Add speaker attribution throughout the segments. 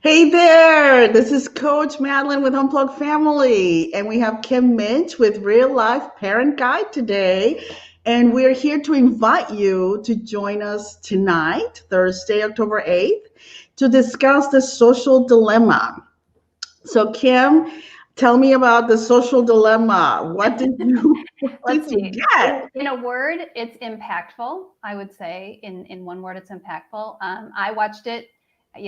Speaker 1: Hey there, this is Coach Madlin with Unplugged Family, and we have Kim Muench with Real Life Parent Guide today. And we're here to invite you to join us tonight, Thursday, October 8th, to discuss the social dilemma. So, Kim, tell me about the social dilemma. What did
Speaker 2: Let's
Speaker 1: you
Speaker 2: see.
Speaker 1: get?
Speaker 2: In a word, it's impactful. I would say in one word, it's impactful. I watched it,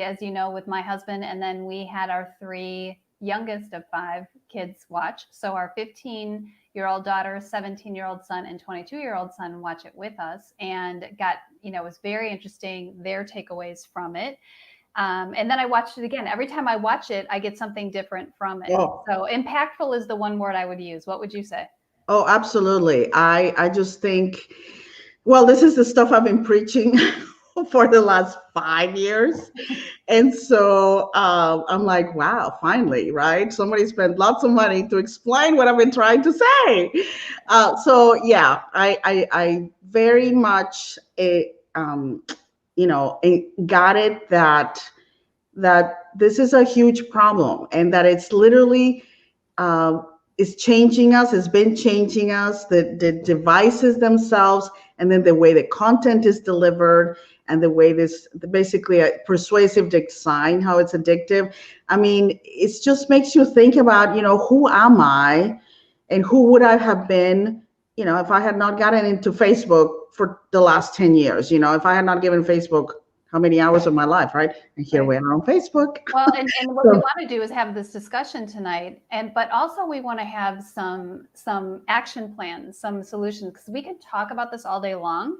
Speaker 2: as you know, with my husband, and then we had our three youngest of five kids watch. So our 15-year-old daughter, 17-year-old son, and 22-year-old son watch it with us, and it was very interesting, their takeaways from it. And then I watched it again. Every time I watch it, I get something different from it.
Speaker 1: Oh,
Speaker 2: So impactful is the one word I would use. What would you say?
Speaker 1: oh, absolutely. I just think, well, this is the stuff I've been preaching for the last 5 years. And so I'm like, wow, finally, right? Somebody spent lots of money to explain what I've been trying to say. So yeah, I very much, got it that this is a huge problem and that it's literally uh, is changing us, has been changing us, the devices themselves, and then the way the content is delivered, and the way this basically a persuasive design, how it's addictive. I mean, it just makes you think about, who am I and who would I have been, if I had not gotten into Facebook for the last 10 years, if I had not given Facebook how many hours of my life, right? And here
Speaker 2: Right.
Speaker 1: we are on Facebook.
Speaker 2: Well, and what we
Speaker 1: So,
Speaker 2: want to do is have this discussion tonight, but also we want to have some action plans, some solutions, because we could talk about this all day long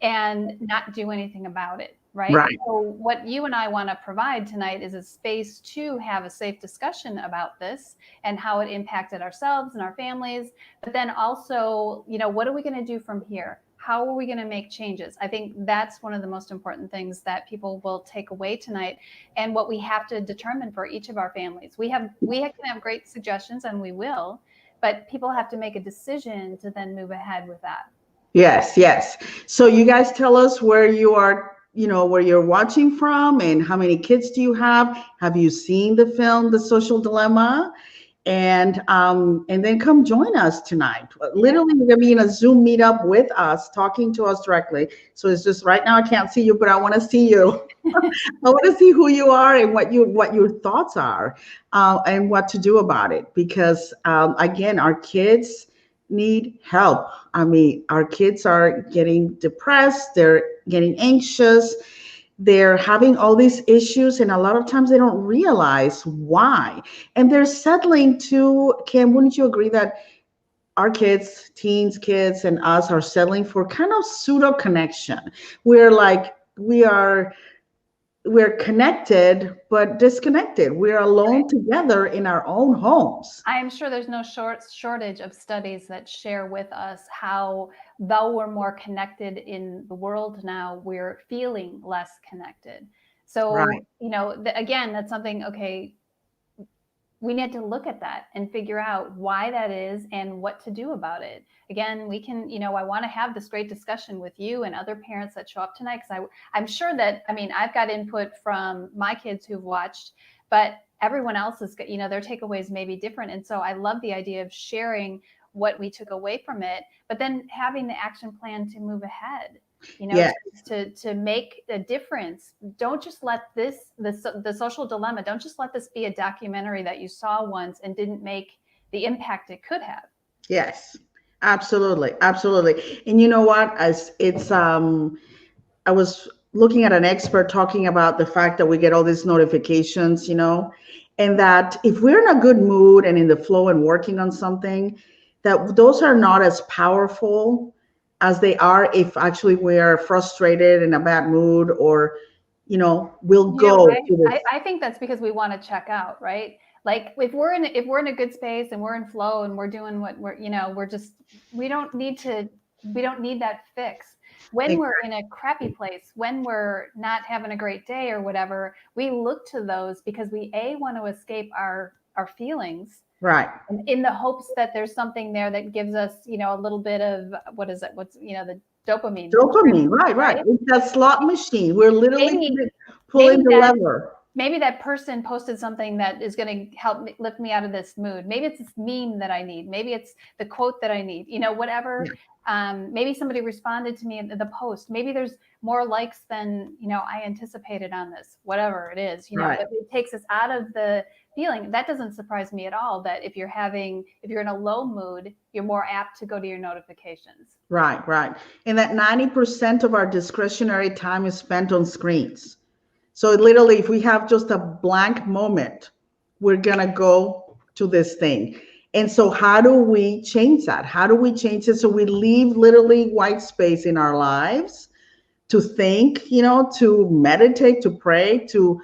Speaker 2: and not do anything about it, right?
Speaker 1: right.
Speaker 2: So what you and I want to provide tonight is a space to have a safe discussion about this and how it impacted ourselves and our families, but then also, what are we going to do from here? How are we going to make changes? I think that's one of the most important things that people will take away tonight, and what we have to determine for each of our families. We can have great suggestions, and we will, but people have to make a decision to then move ahead with that.
Speaker 1: Yes, yes. So you guys tell us where you are, where you're watching from and how many kids do you have? Have you seen the film The Social Dilemma? And then come join us tonight.
Speaker 2: Yeah.
Speaker 1: Literally, you're gonna be in a Zoom meetup with us, talking to us directly. So it's just right now I can't see you, but I want to see you. I want to see who you are and what your thoughts are, and what to do about it. Because again, our kids need help. I mean, our kids are getting depressed. They're getting anxious. They're having all these issues, and a lot of times they don't realize why. And they're settling to, Kim, wouldn't you agree that our kids, teens, kids, and us are settling for kind of pseudo connection? We're like, we're connected but disconnected. We're alone together in our own homes.
Speaker 2: I am sure there's no shortage of studies that share with us how, though we're more connected in the world now, we're feeling less connected. So,
Speaker 1: Right.
Speaker 2: again, that's something, okay, we need to look at that and figure out why that is and what to do about it. Again, we can, I want to have this great discussion with you and other parents that show up tonight, because I'm sure that, I've got input from my kids who've watched, but everyone else is, their takeaways may be different. And so I love the idea of sharing what we took away from it, but then having the action plan to move ahead,
Speaker 1: Yeah.
Speaker 2: to make a difference. Don't just let the social dilemma, don't just let this be a documentary that you saw once and didn't make the impact it could have.
Speaker 1: Yes. Absolutely. Absolutely. And you know what? As it's I was looking at an expert talking about the fact that we get all these notifications, and that if we're in a good mood and in the flow and working on something, that those are not as powerful as they are if actually we're frustrated in a bad mood, or, we'll go
Speaker 2: Right.
Speaker 1: to the
Speaker 2: I think that's because we want to check out, right? Like if we're in a good space and we're in flow and we're doing what we don't need that fix. When we're in a crappy place, when we're not having a great day or whatever, we look to those because we want to escape our feelings,
Speaker 1: right.
Speaker 2: in the hopes that there's something there that gives us, a little bit of, what is it? The dopamine,
Speaker 1: Dopamine, right, right.
Speaker 2: right?
Speaker 1: It's that slot machine. Wewe're literally
Speaker 2: Maybe
Speaker 1: pulling the
Speaker 2: that
Speaker 1: lever.
Speaker 2: maybe that person posted something that is going to help me, lift me out of this mood. Maybe it's this meme that I need. Maybe it's the quote that I need, whatever. Maybe somebody responded to me in the post. Maybe there's more likes than, I anticipated on this, whatever it is,
Speaker 1: Right.
Speaker 2: but it takes us out of the feeling. That doesn't surprise me at all, that if you're in a low mood, you're more apt to go to your notifications.
Speaker 1: Right. And that 90% of our discretionary time is spent on screens. So literally, if we have just a blank moment, we're going to go to this thing. And so how do we change that? How do we change it so we leave literally white space in our lives to think, to meditate, to pray, to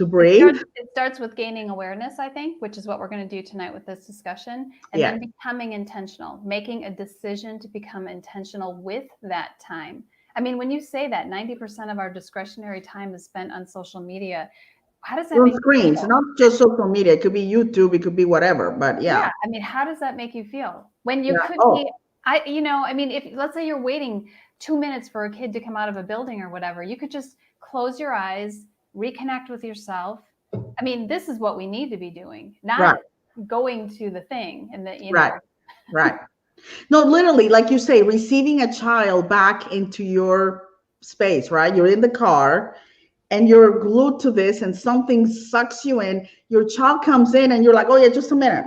Speaker 1: breathe?
Speaker 2: It starts with gaining awareness, I think, which is what we're going to do tonight with this discussion. And
Speaker 1: Yeah.
Speaker 2: then becoming intentional, making a decision to become intentional with that time. I mean, when you say that 90% of our discretionary time is spent on social media, how does that
Speaker 1: On
Speaker 2: make
Speaker 1: screens,
Speaker 2: you feel?
Speaker 1: not just social media. It could be YouTube, it could be whatever, but yeah.
Speaker 2: I mean, how does that make you feel? When you
Speaker 1: Yeah.
Speaker 2: could
Speaker 1: Oh.
Speaker 2: be, I mean, if let's say you're waiting 2 minutes for a kid to come out of a building or whatever, you could just close your eyes, reconnect with yourself. I mean, this is what we need to be doing, not going to the thing and the,
Speaker 1: Right. No, literally, like you say, receiving a child back into your space, right? You're in the car and you're glued to this and something sucks you in. Your child comes in and you're like, oh yeah, just a minute.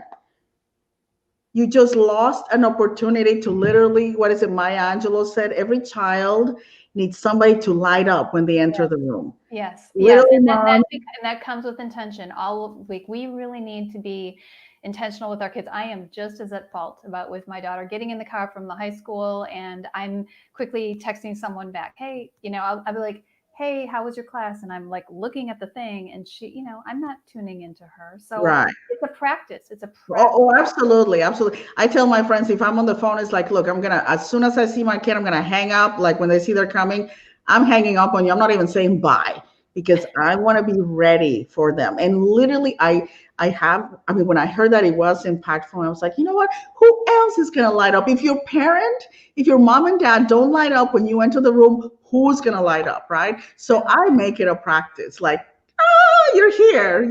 Speaker 1: You just lost an opportunity to literally, what is it, Maya Angelou said, every child needs somebody to light up when they enter the room.
Speaker 2: Yes.
Speaker 1: Literally,
Speaker 2: And that comes with intention. All week, we really need to be intentional with our kids. I am just as at fault about with my daughter getting in the car from the high school, and I'm quickly texting someone back. Hey, I'll be like, hey, how was your class? And I'm like looking at the thing, and she, I'm not tuning into her. So it's a practice. It's a practice.
Speaker 1: Oh, absolutely. I tell my friends, if I'm on the phone, it's like, look, as soon as I see my kid, I'm gonna hang up. Like when they see they're coming, I'm hanging up on you. I'm not even saying bye because I want to be ready for them. And literally, when I heard that it was impactful, I was like, you know what? Who else is gonna light up? If your mom and dad don't light up when you enter the room, who's gonna light up, right? So I make it a practice, like, you're here,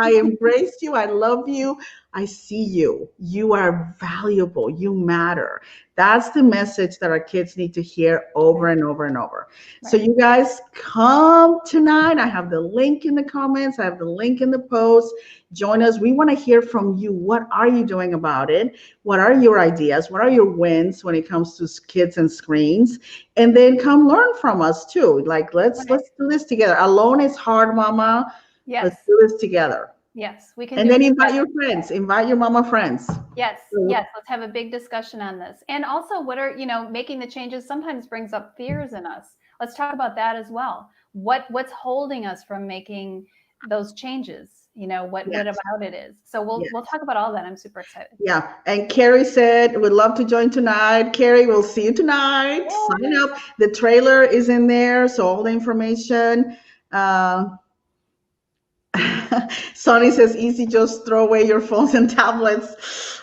Speaker 1: I embrace you, I love you, I see you, you are valuable, you matter. That's the message that our kids need to hear over and over and over. Right. So you guys come tonight. I have the link in the comments, I have the link in the post. Join us. We want to hear from you. What are you doing about it? What are your ideas? What are your wins when it comes to kids and screens? And then come learn from us too. Like, let's do this together. Alone is hard, mama.
Speaker 2: Yes.
Speaker 1: Let's do this together.
Speaker 2: Yes, we can.
Speaker 1: And then invite your friends, invite your mama friends.
Speaker 2: Yes. Let's have a big discussion on this. And also, what are, making the changes sometimes brings up fears in us. Let's talk about that as well. What's holding us from making those changes? What about it is. So we'll talk about all that. I'm super excited.
Speaker 1: Yeah. And Carrie said, we'd love to join tonight. Carrie, we'll see you tonight. Sign up. The trailer is in there. So all the information. Sonny says, easy, just throw away your phones and tablets.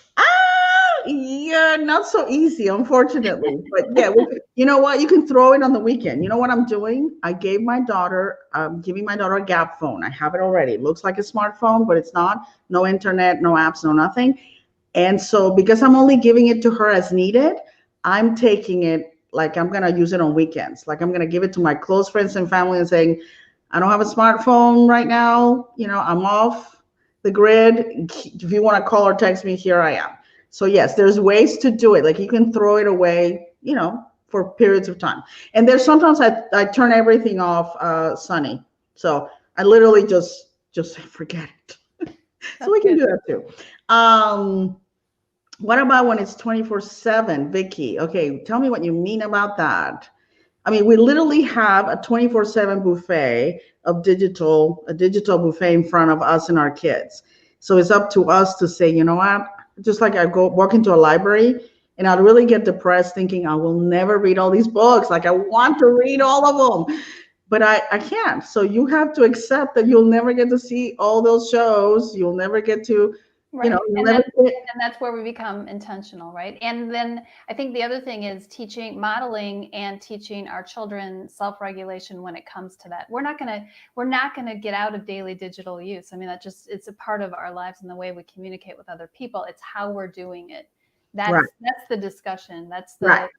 Speaker 1: Yeah, not so easy, unfortunately. But yeah, you know what? You can throw it on the weekend. You know what I'm doing? I gave my daughter, giving my daughter a Gap phone. I have it already. It looks like a smartphone, but it's not. No internet, no apps, no nothing. And so because I'm only giving it to her as needed, I'm taking it like I'm going to use it on weekends. Like I'm going to give it to my close friends and family and saying, I don't have a smartphone right now. I'm off the grid. If you want to call or text me, here I am. So yes, there's ways to do it. Like you can throw it away, for periods of time. And there's sometimes I turn everything off, Sunny. So I literally just forget it. So we can do that too. What about when it's 24/7, Vicky? Okay, tell me what you mean about that. I mean, we literally have a 24/7 buffet of a digital buffet in front of us and our kids. So it's up to us to say, you know what? Just like I walk into a library and I'd really get depressed thinking I will never read all these books. Like I want to read all of them, but I can't. So you have to accept that you'll never get to see all those shows. You'll never get to,
Speaker 2: Right.
Speaker 1: You know,
Speaker 2: And that's where we become intentional, right? And then I think the other thing is modeling and teaching our children self-regulation when it comes to that. We're not gonna get out of daily digital use. I mean, it's a part of our lives and the way we communicate with other people. It's how we're doing it. That's the discussion. That's the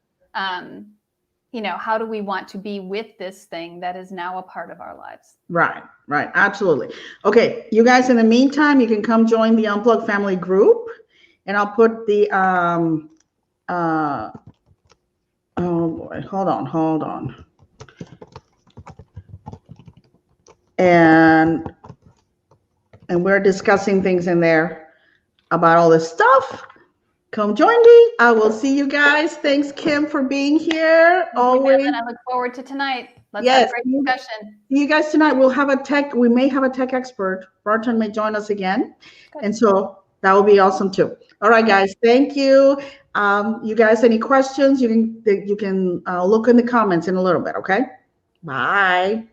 Speaker 2: how do we want to be with this thing that is now a part of our lives?
Speaker 1: Right. Absolutely. Okay, you guys, in the meantime, you can come join the Unplugged family group, and I'll put the oh boy, hold on. And we're discussing things in there about all this stuff. Come join me. I will see you guys. Thanks, Kim, for being here. Always.
Speaker 2: I look forward to tonight. Let's have a great discussion.
Speaker 1: See you guys tonight. We may have a tech expert. Barton may join us again. Good. And so that will be awesome too. All right, guys. Thank you. You guys, any questions? You can look in the comments in a little bit. Okay. Bye.